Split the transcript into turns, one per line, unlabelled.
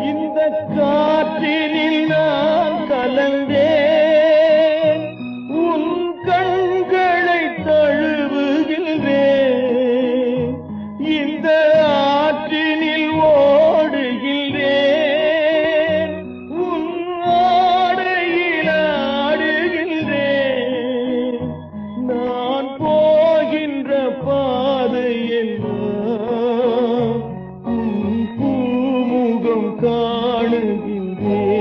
இந்த காற்றினில் நான் கலந்தேன், உன் கண்களை தழுவுகின்றேன். இந்த ஆற்றினில் ஓடுகின்றேன், உன் ஆடையில் ஆடுகின்றேன். நான் போகின்ற பாதை எல்லாம் உன் பூமுகம் காணுகின்றேன்.